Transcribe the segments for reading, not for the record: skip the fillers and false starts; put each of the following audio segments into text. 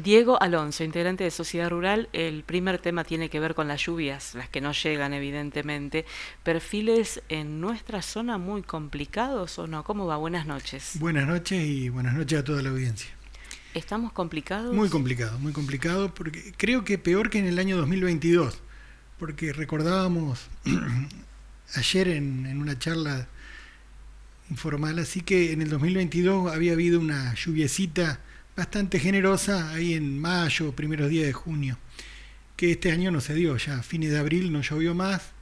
Diego Alonso, integrante de Sociedad Rural. El primer tema tiene que ver con las lluvias, las que no llegan evidentemente. ¿Perfiles en nuestra zona muy complicados o no? ¿Cómo va? Buenas noches. Buenas noches y buenas noches a toda la audiencia. ¿Estamos complicados? Muy complicado, porque creo que peor que en el año 2022, porque recordábamos ayer en una charla informal, así que en el 2022 había habido una lluviecita bastante generosa ahí en mayo, primeros días de junio, que este año no se dio, ya a fines de abril no llovió más,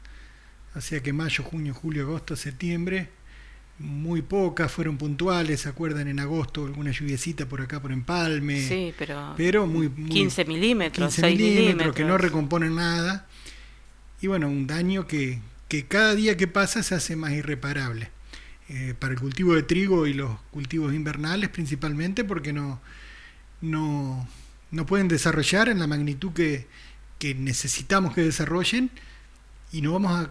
o sea que mayo, junio, julio, agosto, septiembre, muy pocas, fueron puntuales, ¿se acuerdan? En agosto alguna lluviecita por acá por Empalme, sí, pero muy 15 milímetros, 15 milímetros que no recomponen nada, y bueno, un daño que cada día que pasa se hace más irreparable. Para el cultivo de trigo y los cultivos invernales principalmente, porque no pueden desarrollar en la magnitud que necesitamos que desarrollen, y no vamos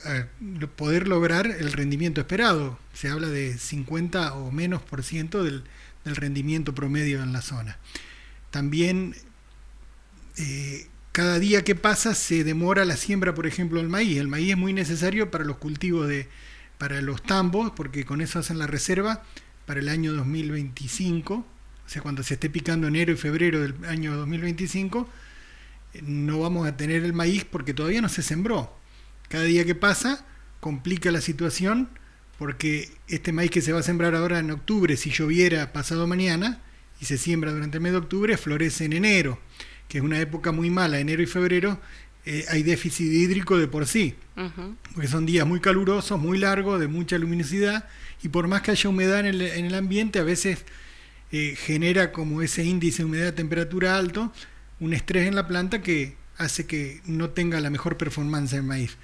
a poder lograr el rendimiento esperado. Se habla de 50 o menos por ciento del rendimiento promedio en la zona. También cada día que pasa se demora la siembra, por ejemplo, del maíz. El maíz es muy necesario para los cultivos para los tambos, porque con eso hacen la reserva para el año 2025, o sea, cuando se esté picando enero y febrero del año 2025, no vamos a tener el maíz porque todavía no se sembró. Cada día que pasa complica la situación, porque este maíz que se va a sembrar ahora en octubre, si lloviera pasado mañana, y se siembra durante el mes de octubre, florece en enero, que es una época muy mala. Enero y febrero hay déficit hídrico de por sí, porque son días muy calurosos, muy largos, de mucha luminosidad, y por más que haya humedad en el ambiente, a veces genera como ese índice de humedad-temperatura alto, un estrés en la planta que hace que no tenga la mejor performance del maíz.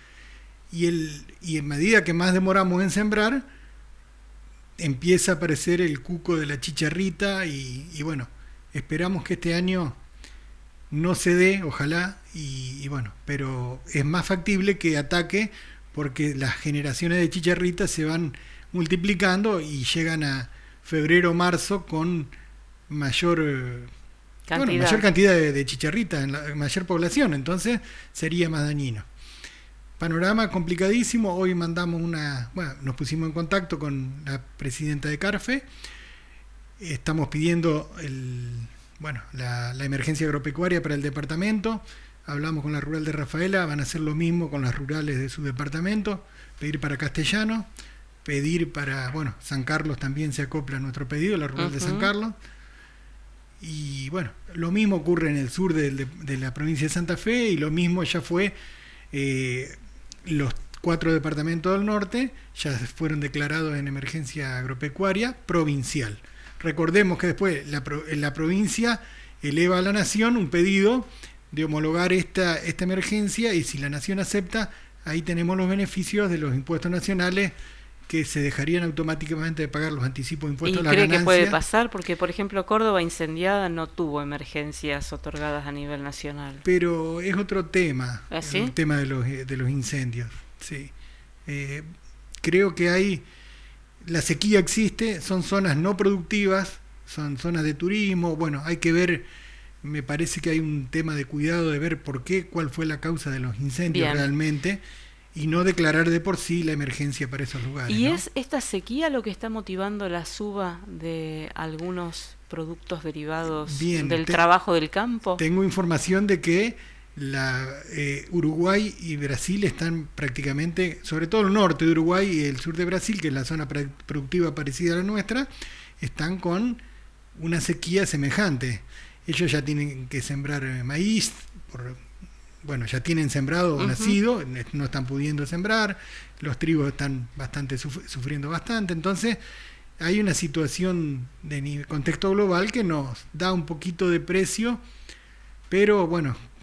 Y en medida que más demoramos en sembrar, empieza a aparecer el cuco de la chicharrita, y bueno, esperamos que este año no se dé, ojalá, y bueno, pero es más factible que ataque, porque las generaciones de chicharritas se van multiplicando y llegan a febrero o marzo con mayor cantidad de chicharritas, en la mayor población, entonces sería más dañino. Panorama complicadísimo. Hoy mandamos nos pusimos en contacto con la presidenta de CARFE, estamos pidiendo la emergencia agropecuaria para el departamento. Hablamos con la rural de Rafaela, van a hacer lo mismo con las rurales de su departamento, pedir para Castellano, pedir para, San Carlos también se acopla a nuestro pedido, la rural de San Carlos. Y bueno, lo mismo ocurre en el sur de la provincia de Santa Fe, y lo mismo ya fue, los 4 departamentos del norte ya fueron declarados en emergencia agropecuaria provincial. Recordemos que después la provincia eleva a la nación un pedido de homologar esta emergencia, y si la nación acepta, ahí tenemos los beneficios de los impuestos nacionales, que se dejarían automáticamente de pagar los anticipos de impuestos a la ganancia. ¿Y cree que puede pasar? Porque, por ejemplo, Córdoba incendiada no tuvo emergencias otorgadas a nivel nacional. Pero es otro tema, ¿sí? El tema de los incendios. Sí. Creo que la sequía existe, son zonas no productivas, son zonas de turismo. Bueno, hay que ver, me parece que hay un tema de cuidado de ver cuál fue la causa de los incendios realmente, y no declarar de por sí la emergencia para esos lugares. ¿Y es esta sequía lo que está motivando la suba de algunos productos derivados del trabajo del campo? Tengo información de que Uruguay y Brasil están prácticamente, sobre todo el norte de Uruguay y el sur de Brasil, que es la zona productiva parecida a la nuestra, están con una sequía semejante. Ellos ya tienen que sembrar maíz, ya tienen sembrado o nacido, no están pudiendo sembrar, los trigos están sufriendo bastante, entonces hay una situación de contexto global que nos da un poquito de precio, pero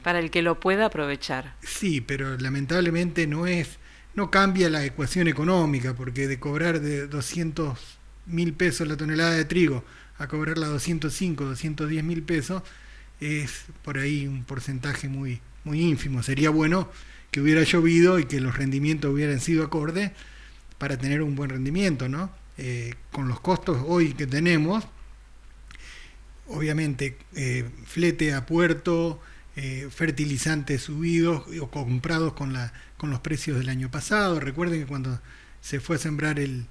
para el que lo pueda aprovechar. Sí, pero lamentablemente no cambia la ecuación económica, porque de cobrar de 200.000 pesos la tonelada de trigo a cobrarla 205, 210.000 pesos, es por ahí un porcentaje muy ínfimo. Sería bueno que hubiera llovido y que los rendimientos hubieran sido acordes para tener un buen rendimiento, ¿no? Con los costos hoy que tenemos, obviamente flete a puerto, fertilizantes subidos o comprados con los precios del año pasado. Recuerden que cuando se fue a sembrar el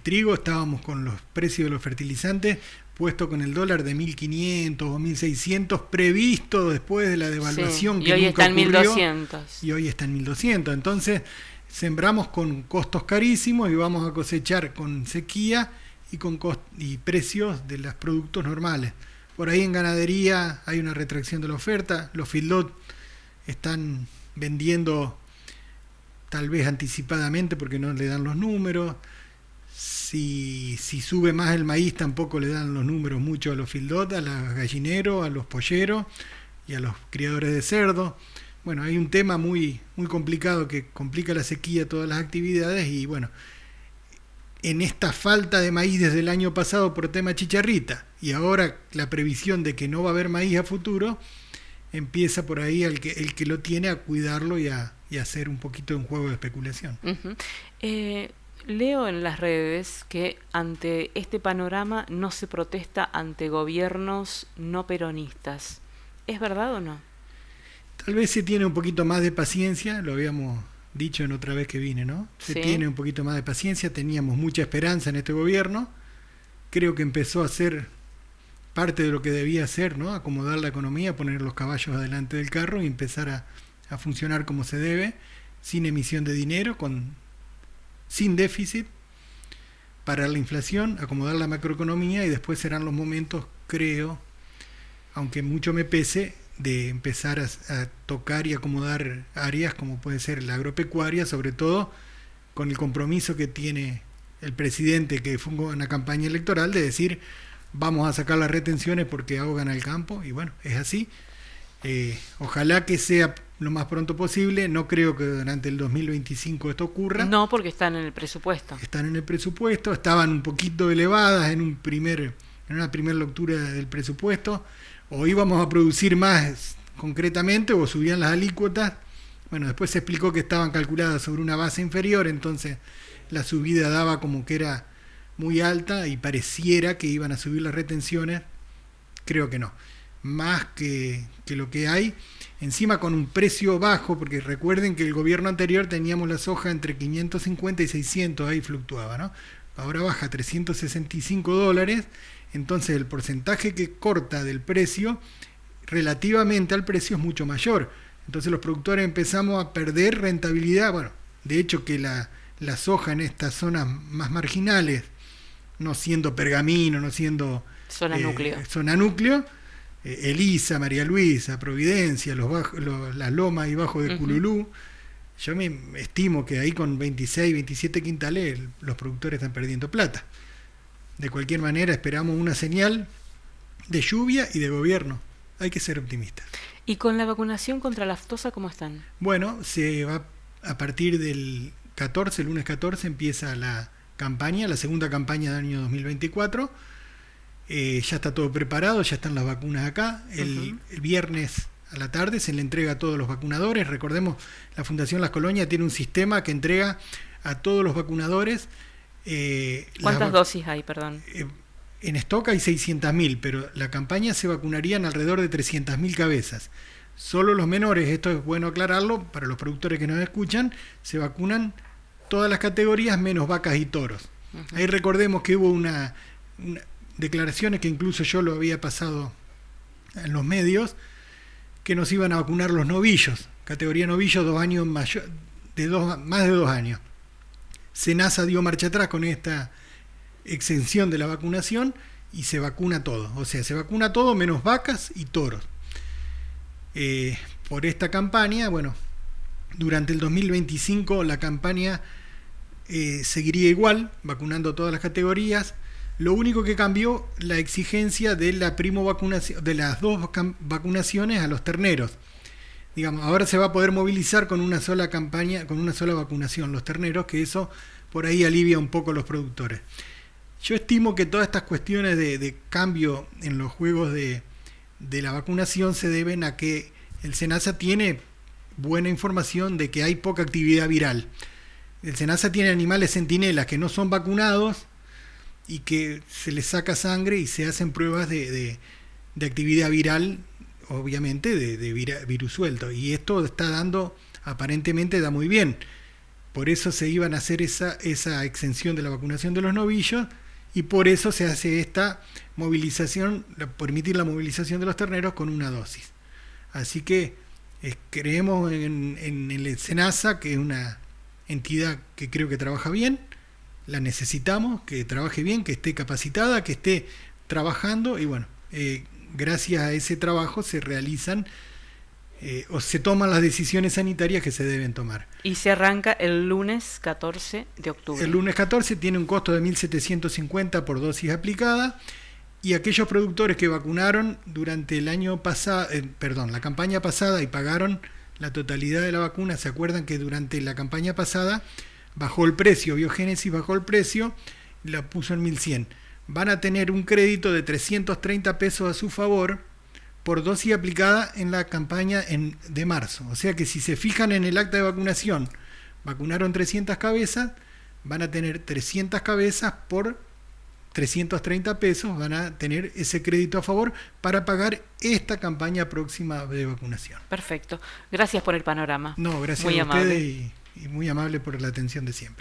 trigo estábamos con los precios de los fertilizantes puesto con el dólar de 1.500 o 1.600 previsto después de la devaluación, sí, que y hoy nunca está en ocurrió, 1.200. y hoy está en 1.200. Entonces sembramos con costos carísimos y vamos a cosechar con sequía y y precios de los productos normales. Por ahí en ganadería hay una retracción de la oferta, los feedlot están vendiendo tal vez anticipadamente porque no le dan los números. Si sube más el maíz tampoco le dan los números mucho a los feedlot, a los gallineros, a los polleros y a los criadores de cerdo. Bueno, hay un tema muy, muy complicado que complica la sequía, todas las actividades, y bueno, en esta falta de maíz desde el año pasado por tema chicharrita y ahora la previsión de que no va a haber maíz a futuro, empieza por ahí el que lo tiene a cuidarlo y a hacer un poquito de un juego de especulación. Uh-huh. Leo en las redes que ante este panorama no se protesta ante gobiernos no peronistas. ¿Es verdad o no? Tal vez se tiene un poquito más de paciencia, lo habíamos dicho en otra vez que vine, ¿no? Se tiene un poquito más de paciencia, teníamos mucha esperanza en este gobierno, creo que empezó a hacer parte de lo que debía hacer, ¿no? Acomodar la economía, poner los caballos adelante del carro y empezar a funcionar como se debe, sin emisión de dinero, sin déficit, parar la inflación, acomodar la macroeconomía, y después serán los momentos, creo, aunque mucho me pese, de empezar a tocar y acomodar áreas como puede ser la agropecuaria, sobre todo con el compromiso que tiene el presidente, que fue una campaña electoral, de decir vamos a sacar las retenciones porque ahogan al campo, y bueno, es así. Ojalá que sea lo más pronto posible. No creo que durante el 2025 esto ocurra. No, porque están en el presupuesto. Están en el presupuesto, estaban un poquito elevadas en una primera lectura del presupuesto. O íbamos a producir más concretamente o subían las alícuotas. Bueno, después se explicó que estaban calculadas sobre una base inferior, entonces la subida daba como que era muy alta y pareciera que iban a subir las retenciones. Creo que no. Más que lo que hay, encima con un precio bajo, porque recuerden que el gobierno anterior teníamos la soja entre 550 y 600, ahí fluctuaba, ¿no? Ahora baja a $365, entonces el porcentaje que corta del precio relativamente al precio es mucho mayor. Entonces los productores empezamos a perder rentabilidad. Bueno, de hecho que la soja en estas zonas más marginales, no siendo Pergamino, no siendo zona núcleo, Elisa, María Luisa, Providencia, las lomas y bajo de Cululú, yo me estimo que ahí con 26, 27 quintales los productores están perdiendo plata. De cualquier manera esperamos una señal de lluvia y de gobierno. Hay que ser optimistas. ¿Y con la vacunación contra la aftosa cómo están? Bueno, se va a partir del 14, el lunes 14 empieza la campaña, la segunda campaña del año 2024. Ya está todo preparado, ya están las vacunas acá. El viernes a la tarde se le entrega a todos los vacunadores. Recordemos, la Fundación Las Colonias tiene un sistema que entrega a todos los vacunadores. ¿Cuántas dosis hay, perdón? En stock hay 600.000, pero la campaña se vacunarían alrededor de 300.000 cabezas. Solo los menores, esto es bueno aclararlo, para los productores que nos escuchan, se vacunan todas las categorías menos vacas y toros. Ahí recordemos que hubo una declaraciones que incluso yo lo había pasado en los medios, que nos iban a vacunar los novillos, categoría novillos 2 años más de 2 años. Senasa dio marcha atrás con esta exención de la vacunación y se vacuna todo, o sea, se vacuna todo menos vacas y toros. Por esta campaña, bueno, durante el 2025 la campaña seguiría igual, vacunando todas las categorías. Lo único que cambió, la exigencia de la vacunación, de las 2 vacunaciones a los terneros. Digamos, ahora se va a poder movilizar con una sola campaña, con una sola vacunación los terneros, que eso por ahí alivia un poco a los productores. Yo estimo que todas estas cuestiones de cambio en los juegos de la vacunación se deben a que el SENASA tiene buena información de que hay poca actividad viral. El SENASA tiene animales centinelas que no son vacunados y que se les saca sangre y se hacen pruebas de de actividad viral, obviamente, de virus suelto. Y esto está dando, aparentemente da muy bien. Por eso se iban a hacer esa exención de la vacunación de los novillos, y por eso se hace esta movilización, permitir la movilización de los terneros con una dosis. Así que creemos en el SENASA, que es una entidad que creo que trabaja bien, la necesitamos, que trabaje bien, que esté capacitada, que esté trabajando, y bueno, gracias a ese trabajo se realizan o se toman las decisiones sanitarias que se deben tomar. Y se arranca el lunes 14 de octubre. El lunes 14 tiene un costo de 1.750 por dosis aplicada, y aquellos productores que vacunaron durante el año pasado, la campaña pasada, y pagaron la totalidad de la vacuna, se acuerdan que durante la campaña pasada bajó el precio, Biogénesis bajó el precio, la puso en 1.100. Van a tener un crédito de 330 pesos a su favor por dosis aplicada en la campaña de marzo. O sea que si se fijan en el acta de vacunación, vacunaron 300 cabezas, van a tener 300 cabezas por 330 pesos, van a tener ese crédito a favor para pagar esta campaña próxima de vacunación. Perfecto. Gracias por el panorama. No, gracias muy a amable. ustedes y muy amable por la atención de siempre.